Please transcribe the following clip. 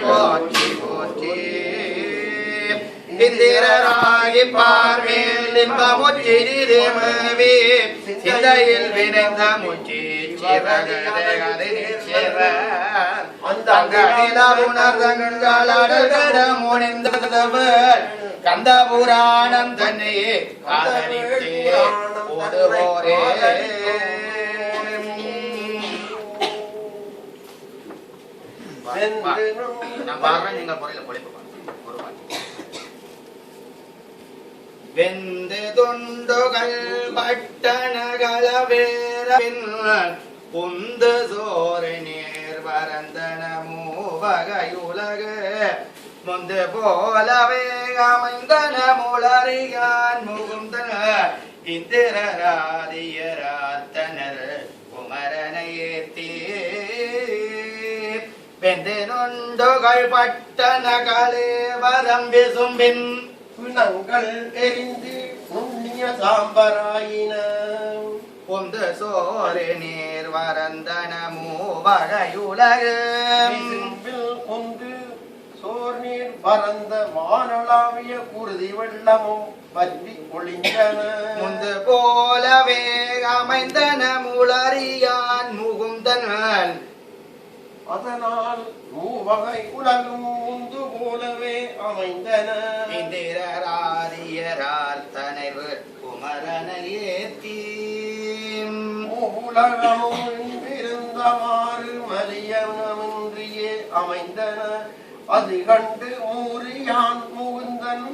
போற்றி போற்றி இந்திரராகி பார்வேல் நிம்பமுச்சிதேமவே சிந்தையில் விரைந்த முச்சி கந்த புராணம் தன்னையே ஓடுவோரே வெந்து துண்டுகள் பட்டணகள வேரபின் புந்து சோறு நேர் வரந்தன மூவகையுலக முந்து போலவே அமைந்தன முளறியான் முகுந்தன இந்திரராதியராத்தனர் குமரனை ஏத்தே வெந்து நொண்டுகள் பட்டணகளே வரம்பி சும்பின் பிணங்கள் எரிந்து புண்ணிய சாம்பராயின பொந்து சோறு நீர் வரந்தன மூவகையுலக கொண்டு சோர் நீர் பரந்த வானளாவிய குருதி வெள்ளமும் பற்றி ஒளிஞ்சன முந்து போலவே அமைந்தன முளறியான் முகுந்தனன் அதனால் மூவகை உலகும் முந்து போலவே அமைந்தன இந்திரராதியரால் தனைவு குமரனை ஏத்தி உலகமும் இருந்தமாறு மலியனமின்றியே அமைந்தன அது கண்டு மூரியான் முகுந்தன்